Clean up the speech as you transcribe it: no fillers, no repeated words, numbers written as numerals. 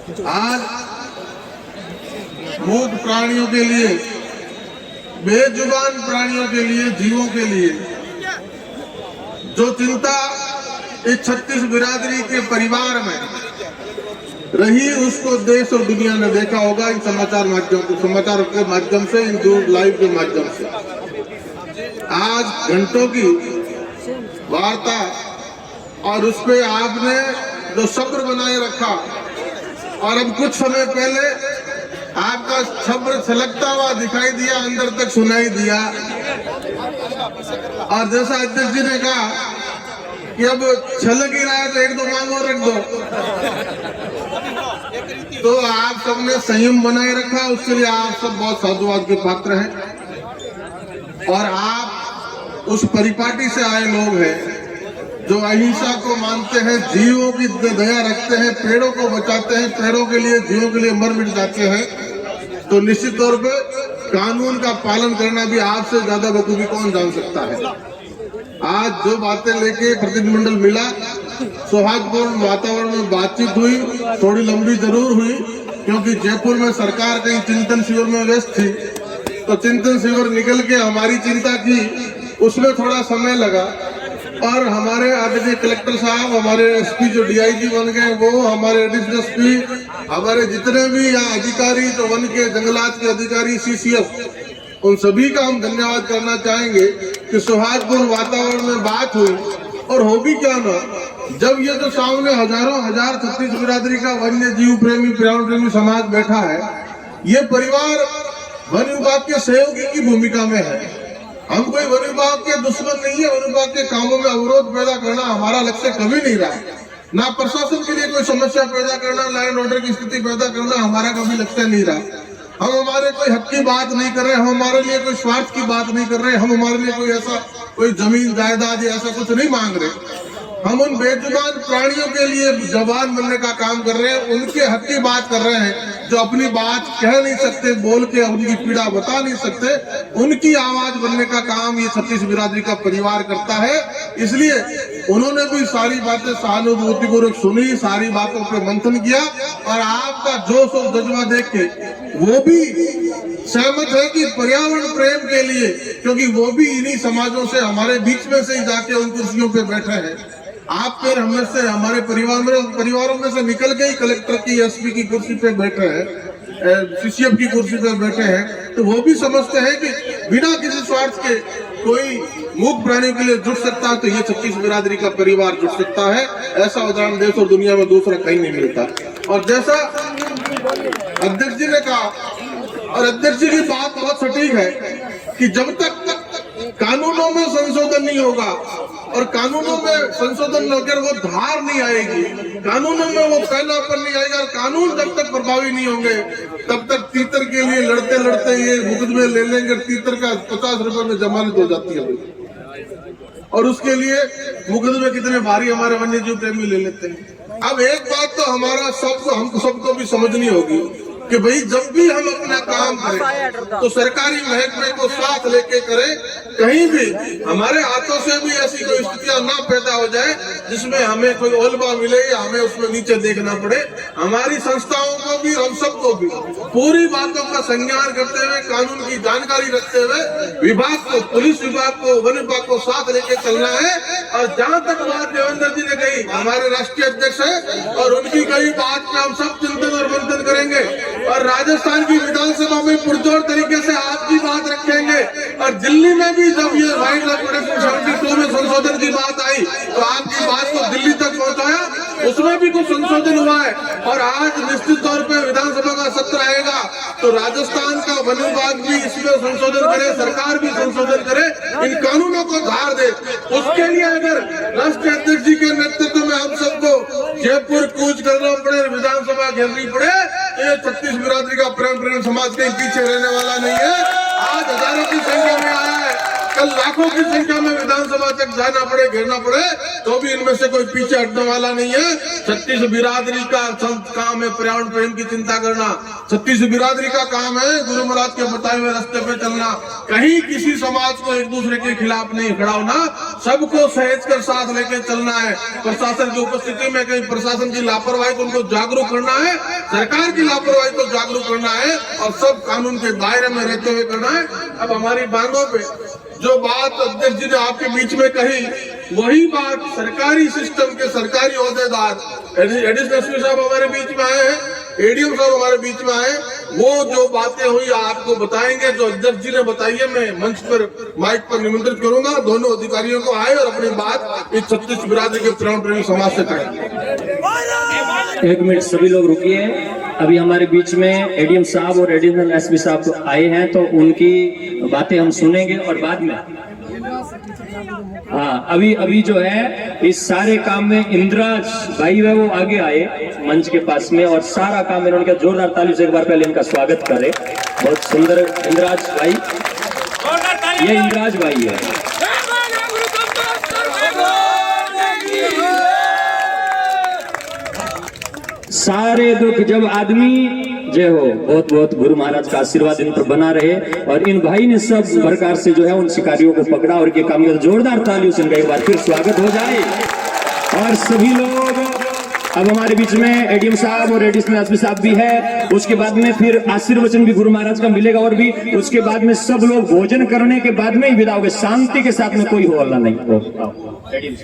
आज मूक प्राणियों के लिए, बेजुबान प्राणियों के लिए, जीवों के लिए जो चिंता इस 36 बिरादरी के परिवार में रही, उसको देश और दुनिया ने देखा होगा इन समाचार के माध्यम से, इन दूर लाइव के माध्यम से। आज घंटों की वार्ता और उस पे आपने जो सब्र बनाए रखा, और अब कुछ समय पहले आपका सब्र छलकता हुआ दिखाई दिया, अंदर तक सुनाई दिया। और जैसा अध्यक्ष जी ने कहा कि अब छलक ही रहा है तो एक दो मांग और रख दो, तो आप सबने संयम बनाए रखा, उसके लिए आप सब बहुत साधुवाद के पात्र हैं। और आप उस परिपाटी से आए लोग हैं जो अहिंसा को मानते हैं, जीवों की दया रखते हैं, पेड़ों को बचाते हैं, पेड़ों के लिए, जीवों के लिए मर मिट जाते हैं। तो निश्चित तौर पे कानून का पालन करना भी आपसे ज्यादा बखूबी कौन जान सकता है। आज जो बातें लेके प्रतिनिधिमंडल मिला, सौहार्दपूर्ण वातावरण में बातचीत हुई, थोड़ी लंबी जरूर हुई क्योंकि जयपुर में सरकार कहीं चिंतन शिविर में व्यस्त थी, तो चिंतन शिविर निकल के हमारी चिंता की, उसमें थोड़ा समय लगा। और हमारे आदरणीय कलेक्टर साहब, हमारे एसपी जो डीआईजी बन गए वो, हमारे एडिशनल एसपी, हमारे जितने भी यहाँ अधिकारी जो वन के जंगलात के अधिकारी, सीसीएफ, उन सभी का हम धन्यवाद करना चाहेंगे कि सौहार्दपूर्ण वातावरण में बात हुई। और हो भी क्या ना, जब ये जो सामने हजारों हजार 36 बिरादरी का वन्य जीव प्रेमी, पर्यावरण प्रेमी समाज बैठा है, ये परिवार वन विभाग के सहयोगी की भूमिका में है। हम कोई वन विभाग के दुश्मन नहीं है, वन विभाग के कामों में अवरोध पैदा करना हमारा लक्ष्य कभी नहीं रहा, ना प्रशासन के लिए कोई समस्या पैदा करना, लॉ एंड ऑर्डर की स्थिति पैदा करना हमारा कभी लक्ष्य नहीं रहा। हम हमारे कोई हक की बात नहीं कर रहे, हम हमारे लिए कोई स्वार्थ की बात नहीं कर रहे, हम हमारे लिए कोई ऐसा कोई जमीन जायदाद या ऐसा कुछ नहीं मांग रहे। हम उन बेजुबान प्राणियों के लिए जबान बनने का काम कर रहे हैं, उनके हक की बात कर रहे हैं, जो अपनी बात कह नहीं सकते, बोल के उनकी पीड़ा बता नहीं सकते, उनकी आवाज बनने का काम ये 36 बिरादरी का परिवार करता है। इसलिए उन्होंने भी सारी बातें सहानुभूतिपूर्वक सुनी, सारी बातों पे मंथन किया, और आपका जोश और जज्बा देख के वो भी सहमत है कि पर्यावरण प्रेम के लिए, क्योंकि वो भी इन्हीं समाजों से, हमारे बीच में से ही जाके उन कुर्सियों पे बैठे हैं। आप फिर हमें से, हमारे परिवारों में से निकल के ही कलेक्टर की, एसपी की कुर्सी पे बैठे हैं, सीसीएफ की कुर्सी पे बैठे हैं, तो वो भी समझते हैं कि बिना किसी स्वार्थ के कोई मूक प्राणियों के लिए जुट सकता है, तो ये 36 बिरादरी का परिवार जुट सकता है। ऐसा उदाहरण देश और दुनिया में दूसरा कहीं नहीं मिलता। और जैसा अध्यक्ष जी ने कहा, और अध्यक्ष जी की बात बहुत सटीक है कि जब तक कानूनों में संशोधन नहीं होगा, और कानूनों में संशोधन होकर वो धार नहीं आएगी, कानूनों में वो पहलापन नहीं आएगा, और कानून जब तक प्रभावी नहीं होंगे तब तक तीतर के लिए लड़ते लड़ते ये मुकदमे ले लेंगे। तीतर का 50 रुपए में जमानत हो जाती है, और उसके लिए मुकदमे कितने भारी हमारे वन्य जीव प्रेमी ले लेते हैं। अब एक बात तो हमारा हमको सबको भी समझनी होगी कि भाई जब भी हम अपना काम करें तो सरकारी महकमे को साथ लेके करें, कहीं भी हमारे हाथों से भी ऐसी कोई स्थितियां ना पैदा हो जाए जिसमें हमें कोई ओलबा मिले या हमें उसमें नीचे देखना पड़े। हमारी संस्थाओं को भी, हम सबको भी पूरी बातों का संज्ञान करते हुए, कानून की जानकारी रखते हुए विभाग को, पुलिस विभाग को, वन विभाग को साथ लेके चलना है। और जहाँ तक बात देवेंद्र जी ने कही, हमारे राष्ट्रीय अध्यक्ष है, और उनकी कही बात पे हम सब चिंतन और मंथन करेंगे, और राजस्थान की विधानसभा में पुरजोर तरीके से आपकी बात रखेंगे। और दिल्ली में भी जब ये वाइल्ड लाइफ प्रोटेक्शन 72 में संशोधन की बात आई तो आपकी बात को दिल्ली तक पहुंचाया, उसमें भी कुछ संशोधन हुआ है। और आज निश्चित तौर पे विधानसभा का सत्र आएगा तो राजस्थान का वन विभाग भी इसमें संशोधन करे, सरकार भी संशोधन करे, इन कानूनों को धार दे। उसके लिए अगर राष्ट्रीय अध्यक्ष जी के नेतृत्व में हम सबको जयपुर कूच करना पड़े, विधानसभा घेरनी पड़े, तो ये 36 बिरादरी का प्रेम समाज कहीं पीछे रहने वाला नहीं है। आज हजारों की संख्या में आया है, कल लाखों की संख्या में विधानसभा तक जाना पड़े, घेरना पड़े, तो भी इनमें से कोई पीछे हटने वाला नहीं है। 36 बिरादरी का काम है पर्यावरण प्रेम की चिंता करना, 36 बिरादरी का काम है गुरु महाराज के बताए हुए रास्ते पे चलना। कहीं किसी समाज को एक दूसरे के खिलाफ नहीं खड़ा होना, सबको सहेज कर साथ लेके चलना है। प्रशासन की उपस्थिति में कहीं प्रशासन की लापरवाही को उनको जागरूक करना है, सरकार की लापरवाही को जागरूक करना है और सब कानून के दायरे में रहते हुए करना है। अब हमारी बातों पे जो बात अध्यक्ष जी ने आपके बीच में कही, वही बात सरकारी सिस्टम के सरकारी ओहदेदार एडिशनल एसपी साहब हमारे बीच में आए हैं, एडीएम साहब हमारे बीच में आए, वो जो बातें हुई आपको बताएंगे, जो अध्यक्ष जी ने बताई है। मैं मंच पर माइक पर निमंत्रित करूंगा, दोनों अधिकारियों को आए और अपनी बात इस 36 बिरादरी के पर्यावरण प्रेमी समाज से करें। एक मिनट सभी लोग रुकिए। अभी हमारे बीच में एडीएम साहब और एडिशनल एसपी साहब आए हैं, तो उनकी बातें हम सुनेंगे और बाद में हाँ अभी जो है इस सारे काम में इंद्राज भाई है वो आगे आए मंच के पास में, और सारा काम इन्होंने किया। जोरदार ताली से एक बार पहले इनका स्वागत करें। बहुत सुंदर इंद्राज भाई, ये इंद्राज भाई है। सारे दुख जब आदमी जय हो, बहुत बहुत गुरु महाराज का आशीर्वाद इन पर बना रहे। और इन भाई ने सब प्रकार से जो है उन शिकारियों को पकड़ा और ये काम किया। जोरदार तालियों से इनका एक बार फिर स्वागत हो जाए। और सभी लोग अब हमारे बीच में एडीएम साहब और एडिशनल एसपी साहब भी है। उसके बाद में फिर आशीर्वचन भी गुरु महाराज का मिलेगा, और भी उसके बाद में सब लोग भोजन करने के बाद में ही विदा होंगे। शांति के साथ में, कोई हो हल्ला नहीं हो।